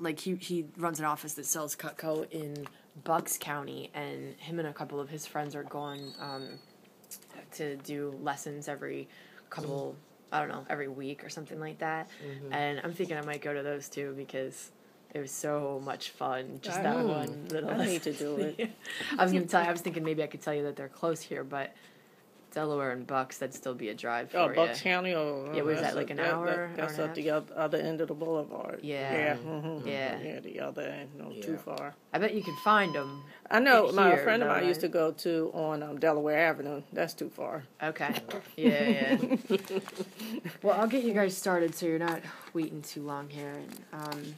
like he runs an office that sells Cutco in Bucks County, and him and a couple of his friends are going to do lessons every couple, I don't know, every week or something like that. And I'm thinking I might go to those too because it was so much fun. Just that one little. I need to do it. I was thinking maybe I could tell you that they're close here, but Delaware and Bucks, that'd still be a drive for you. Oh, Bucks County? Yeah, was that like an hour? That's at the other end of the boulevard. Yeah. Yeah, the other end, too far. I bet you could find them. I know, my friend of mine used to go to on Delaware Avenue. That's too far. Okay. Yeah. Well, I'll get you guys started so you're not waiting too long here. And,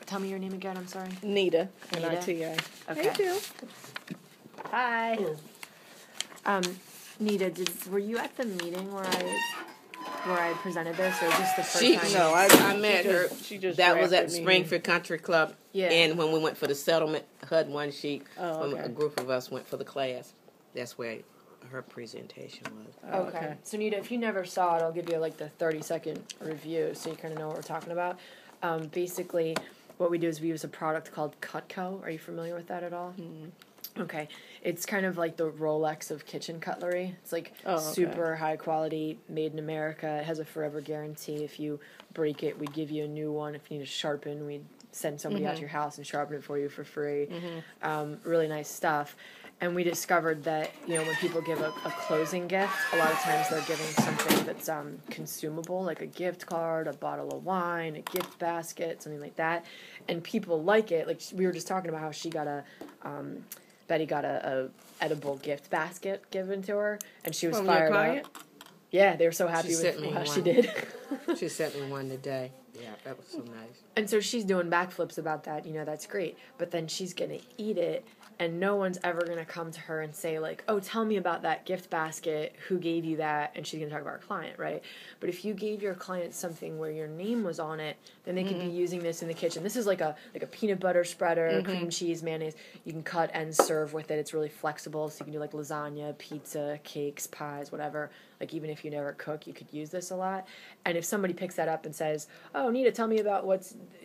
tell me your name again, I'm sorry. Nita, N-I-T-A. Okay. Thank you. Hi. Nita, were you at the meeting where I presented this, or just the first time? No, I met her. That was at Springfield Country Club. Yeah. And when we went for the settlement, HUD one sheet, when a group of us went for the class, that's where her presentation was. Okay. So Nita, if you never saw it, I'll give you like the 30-second review so you kind of know what we're talking about. Basically, what we do is we use a product called Cutco. Are you familiar with that at all? Mm-hmm. Okay. It's kind of like the Rolex of kitchen cutlery. It's like super high quality, made in America. It has a forever guarantee. If you break it, we give you a new one. If you need to sharpen, we'd send somebody out to your house and sharpen it for you for free. Really nice stuff. And we discovered that, when people give a closing gift, a lot of times they're giving something that's consumable, like a gift card, a bottle of wine, a gift basket, something like that. And people like it. Like, we were just talking about how she got Betty got a edible gift basket given to her, and she was fired up. Yeah, they were so happy with how she did. She sent me one today. Yeah, that was so nice. And so she's doing backflips about that. That's great. But then she's going to eat it, and no one's ever going to come to her and say, like, oh, tell me about that gift basket. Who gave you that? And she's going to talk about her client, right? But if you gave your client something where your name was on it, then they could be using this in the kitchen. This is like a peanut butter spreader, cream cheese, mayonnaise. You can cut and serve with it. It's really flexible, so you can do like lasagna, pizza, cakes, pies, whatever. Like, even if you never cook, you could use this a lot. And if somebody picks that up and says, oh, Nita, tell me about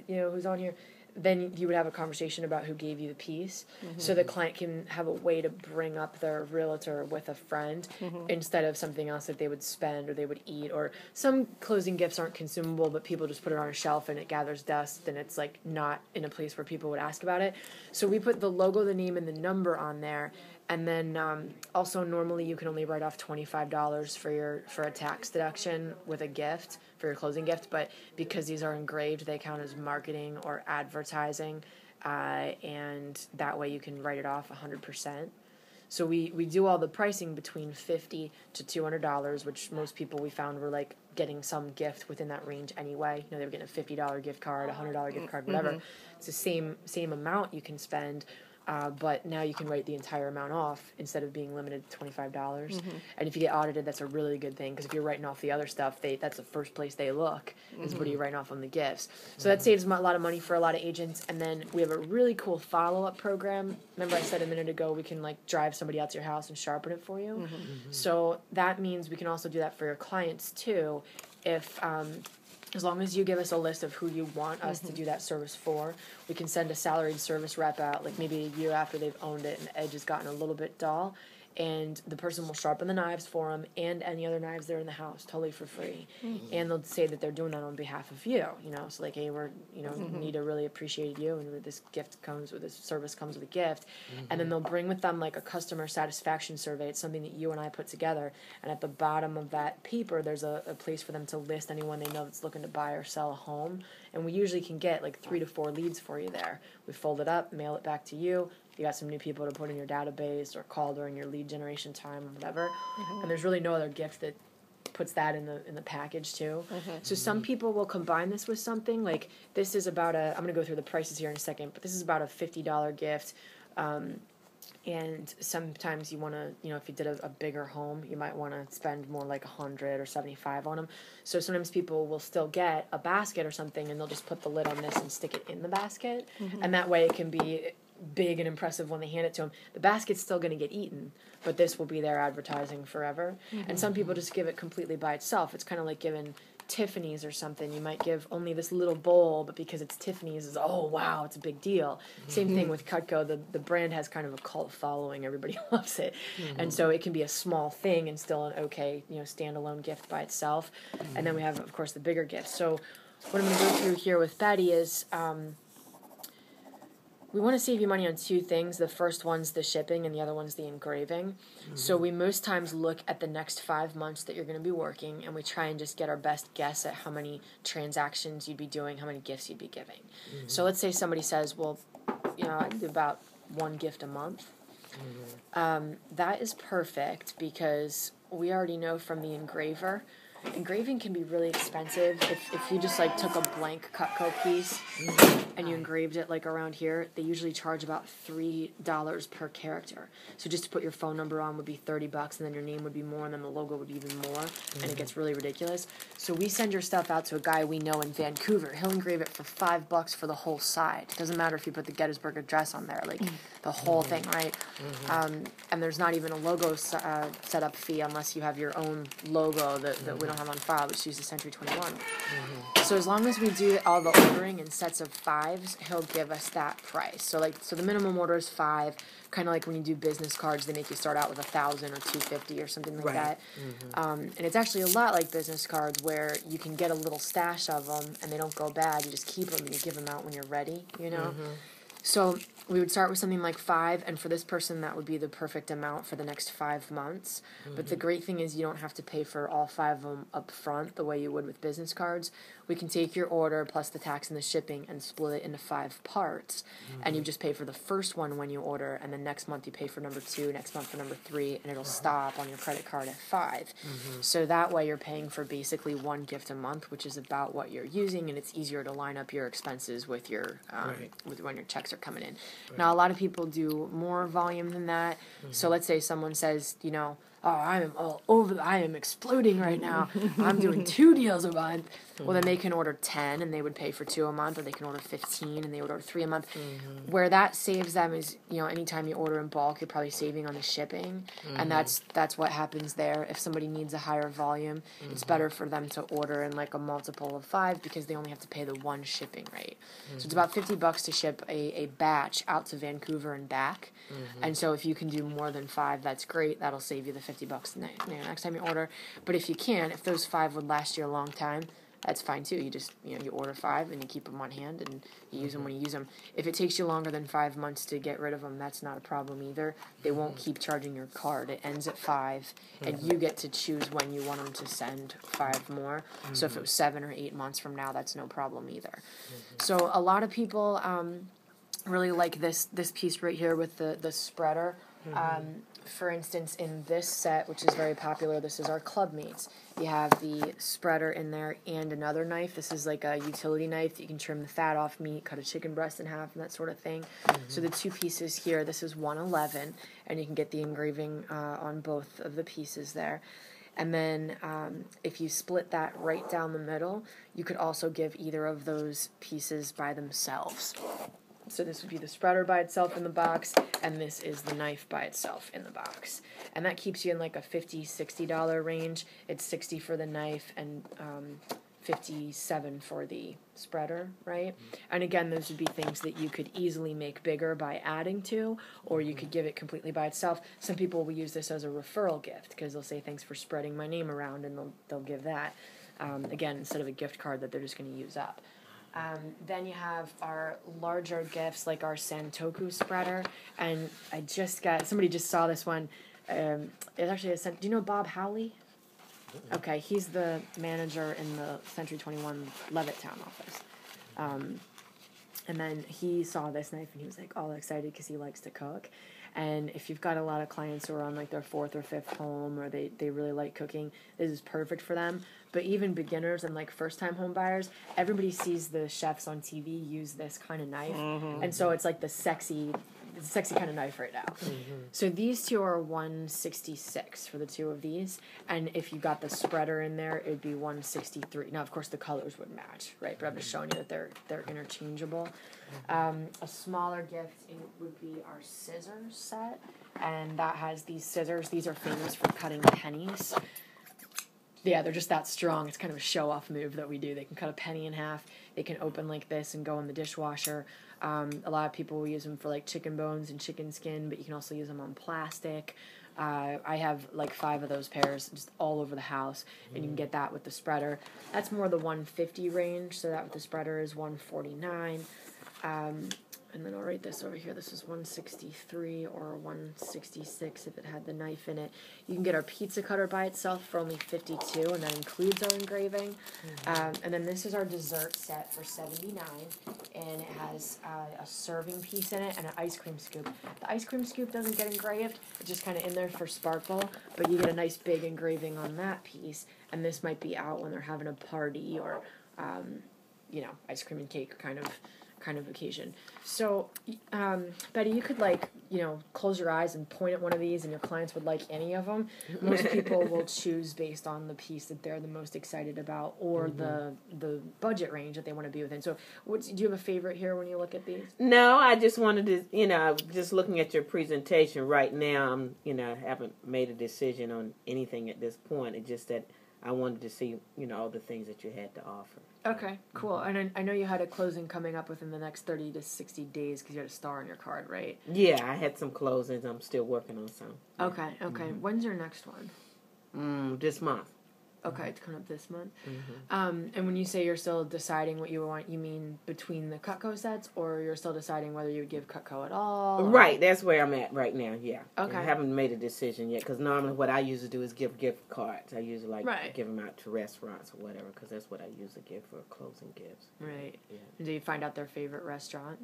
who's on here, then you would have a conversation about who gave you the piece. So the client can have a way to bring up their realtor with a friend instead of something else that they would spend or they would eat. Or some closing gifts aren't consumable, but people just put it on a shelf and it gathers dust and it's like not in a place where people would ask about it. So we put the logo, the name, and the number on there. And then also normally you can only write off $25 for a tax deduction with a gift, for your closing gift. But because these are engraved, they count as marketing or advertising. And that way you can write it off 100%. So we do all the pricing between $50 to $200, which most people we found were like getting some gift within that range anyway. They were getting a $50 gift card, a $100 gift card, whatever. It's the same amount you can spend. But now you can write the entire amount off instead of being limited to $25. And if you get audited, that's a really good thing, because if you're writing off the other stuff, that's the first place they look, is what are you writing off on the gifts. So that saves a lot of money for a lot of agents. And then we have a really cool follow-up program. Remember I said a minute ago we can like drive somebody out to your house and sharpen it for you? So that means we can also do that for your clients too. If as long as you give us a list of who you want us to do that service for, we can send a salaried service rep out, like maybe a year after they've owned it and the edge has gotten a little bit dull, and the person will sharpen the knives for them and any other knives that are in the house totally for free. And they'll say that they're doing that on behalf of you, so like, hey, we're, Nita really appreciated you, and this service comes with a gift. And then they'll bring with them like a customer satisfaction survey. It's something that you and I put together, and at the bottom of that paper there's a place for them to list anyone they know that's looking to buy or sell a home, and we usually can get like 3 to 4 leads for you there. We fold it up, mail it back to you. You got some new people to put in your database or call during your lead generation time or whatever. And there's really no other gift that puts that in the package too. So some people will combine this with something. Like this is about I'm going to go through the prices here in a second, but this is about a $50 gift. And sometimes you want to, if you did a bigger home, you might want to spend more like $100 or $75 on them. So sometimes people will still get a basket or something, and they'll just put the lid on this and stick it in the basket. And that way it can be big and impressive when they hand it to them. The basket's still going to get eaten, but this will be their advertising forever. And some people just give it completely by itself. It's kind of like giving Tiffany's or something, you might give only this little bowl, but because it's Tiffany's, is oh wow, it's a big deal. Same thing with Cutco. The brand has kind of a cult following. Everybody loves it, and so it can be a small thing and still an okay, standalone gift by itself. And then we have, of course, the bigger gifts. So what I'm going to go through here with Betty is we want to save you money on two things. The first one's the shipping and the other one's the engraving. So we most times look at the next 5 months that you're going to be working, and we try and just get our best guess at how many transactions you'd be doing, how many gifts you'd be giving. So let's say somebody says, well, I do about one gift a month. That is perfect because we already know from the engraver, engraving can be really expensive. If you just took a blank Cutco piece and you engraved it around here, they usually charge about $3 per character. So just to put your phone number on would be $30, and then your name would be more, and then the logo would be even more, and it gets really ridiculous. So we send your stuff out to a guy we know in Vancouver. He'll engrave it for $5 for the whole side. It doesn't matter if you put the Gettysburg Address on there, the whole thing, right? And there's not even a logo setup fee unless you have your own logo that we don't have on file, which uses Century 21. So as long as we do all the ordering in sets of 5s, he'll give us that price. So the minimum order is 5. Kind of like when you do business cards, they make you start out with 1,000 or 250 or something like that. And it's actually a lot like business cards where you can get a little stash of them and they don't go bad. You just keep them and you give them out when you're ready, So we would start with something like 5, and for this person, that would be the perfect amount for the next 5 months. But the great thing is you don't have to pay for all 5 of them up front the way you would with business cards. We can take your order plus the tax and the shipping and split it into 5 parts, and you just pay for the first one when you order, and then next month you pay for number 2, next month for number 3, and it'll stop on your credit card at 5. So that way you're paying for basically 1 gift a month, which is about what you're using, and it's easier to line up your expenses with your with when your checks are coming in. Now, a lot of people do more volume than that. So let's say someone says, I am all over, I am exploding right now. I'm doing 2 deals a month. Well, then they can order 10 and they would pay for 2 a month, or they can order 15 and they would order 3 a month. Where that saves them is, anytime you order in bulk, you're probably saving on the shipping. And that's what happens there. If somebody needs a higher volume, it's better for them to order in a multiple of 5 because they only have to pay the 1 shipping rate. So it's about $50 to ship a batch out to Vancouver and back. And so if you can do more than 5, that's great. That'll save you the $50 next time you order. But if you can't, if those 5 would last you a long time, that's fine too. You just, you order 5 and you keep them on hand and you use them when you use them. If it takes you longer than 5 months to get rid of them, that's not a problem either. They won't keep charging your card. It ends at 5, and you get to choose when you want them to send 5 more. So if it was 7 or 8 months from now, that's no problem either. So a lot of people really like this piece right here with the spreader. For instance, in this set, which is very popular, this is our Club Mates. You have the spreader in there and another knife. This is like a utility knife that you can trim the fat off meat, cut a chicken breast in half, and that sort of thing. So the 2 pieces here, this is 111, and you can get the engraving on both of the pieces there. And then if you split that right down the middle, you could also give either of those pieces by themselves. So this would be the spreader by itself in the box, and this is the knife by itself in the box. And that keeps you in like a $50, $60 range. It's $60 for the knife and $57 for the spreader, right? And again, those would be things that you could easily make bigger by adding to, or you could give it completely by itself. Some people will use this as a referral gift because they'll say, thanks for spreading my name around, and they'll give that, again, instead of a gift card that they're just going to use up. Then you have our larger gifts like our Santoku spreader, and somebody just saw this one. It's actually do you know Bob Howley? Okay, he's the manager in the Century 21 Levittown office. And then he saw this knife and he was all excited because he likes to cook. And if you've got a lot of clients who are on their 4th or 5th home, or they really like cooking, this is perfect for them. But even beginners and first-time home buyers, everybody sees the chefs on TV use this kind of knife. And so it's the sexy kind of knife right now. So these 2 are $166 for the 2 of these. And if you got the spreader in there, it'd be $163. Now, of course, the colors would match, right? But I'm just showing you that they're interchangeable. A smaller gift would be our scissors set, and that has these scissors. These are famous for cutting pennies. Yeah, they're just that strong. It's kind of a show-off move that we do. They can cut a penny in half. They can open like this and go in the dishwasher. A lot of people will use them for like chicken bones and chicken skin, but you can also use them on plastic. I have like 5 of those pairs just all over the house, and you can get that with the spreader. That's more the 150 range, so that with the spreader is 149. And then I'll write this over here. This is 163 or 166 if it had the knife in it. You can get our pizza cutter by itself for only 52, and that includes our engraving. And then this is our dessert set for 79, and it has a serving piece in it and an ice cream scoop. The ice cream scoop doesn't get engraved. It's just kind of in there for sparkle, but you get a nice big engraving on that piece, and this might be out when they're having a party or, ice cream and cake kind of occasion. So, Betty, you could close your eyes and point at one of these, and your clients would like any of them. Most people will choose based on the piece that they're the most excited about, or the budget range that they want to be within. So, do you have a favorite here when you look at these? No, I just wanted to, just looking at your presentation right now, I haven't made a decision on anything at this point. It's just that I wanted to see, all the things that you had to offer. Okay, cool. And I know you had a closing coming up within the next 30 to 60 days because you had a star on your card, right? Yeah, I had some closings. I'm still working on some. Okay. When's your next one? This month. Okay, it's coming up this month. And when you say you're still deciding what you want, you mean between the Cutco sets, or you're still deciding whether you would give Cutco at all? Right, that's where I'm at right now, yeah. Okay. I haven't made a decision yet, because normally what I usually do is give gift cards. I usually give them out to restaurants or whatever, because that's what I usually give for closing gifts. Right. Yeah. And do you find out their favorite restaurant?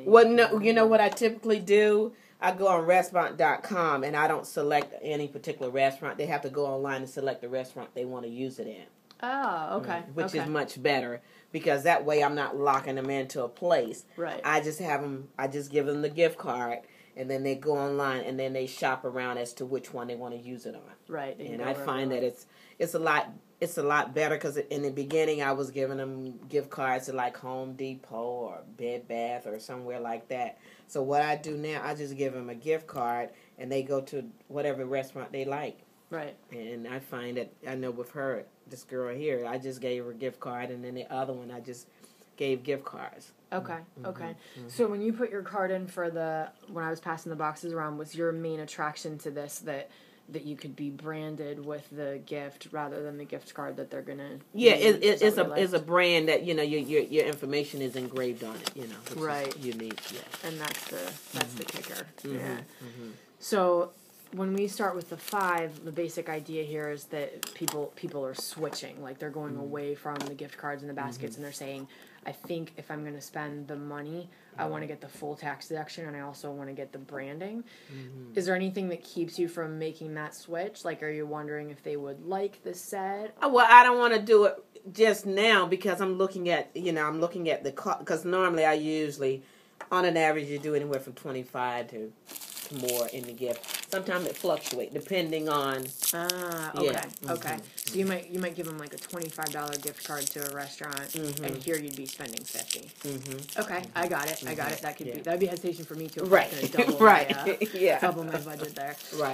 Well, no, you know what I typically do? I go on restaurant.com, and I don't select any particular restaurant. They have to go online and select the restaurant they want to use it in. Oh, okay. Which is much better, because that way I'm not locking them into a place. Right. I just give them the gift card, and then they go online, and then they shop around as to which one they want to use it on. Right. And I find that it's a lot better, because in the beginning I was giving them gift cards to like Home Depot or Bed Bath or somewhere like that. So what I do now, I just give them a gift card, and they go to whatever restaurant they like. Right. And I find that, I know with her, this girl here, I just gave her a gift card, and then the other one I just gave gift cards. Okay, okay. So when you put your card in for when I was passing the boxes around, was your main attraction to this that you could be branded with the gift rather than the gift card that they're gonna? Yeah, it's a brand that your information is engraved on it. Which right, is unique. Yeah, and that's the kicker. Yeah. So when we start with the 5, the basic idea here is that people are switching, like they're going away from the gift cards and the baskets, and they're saying, I think if I'm going to spend the money, I want to get the full tax deduction, and I also want to get the branding. Is there anything that keeps you from making that switch? Like, are you wondering if they would like the set? Well, I don't want to do it just now, because I'm looking at the cost, because normally I usually, on an average, you do anywhere from 25 to more in the gift. Sometimes it fluctuates depending on. Okay. So you might give them like a $25 gift card to a restaurant, and here you'd be spending $50. Okay, I got it. That'd be hesitation for me too. Right. Double right. double my budget there. Right.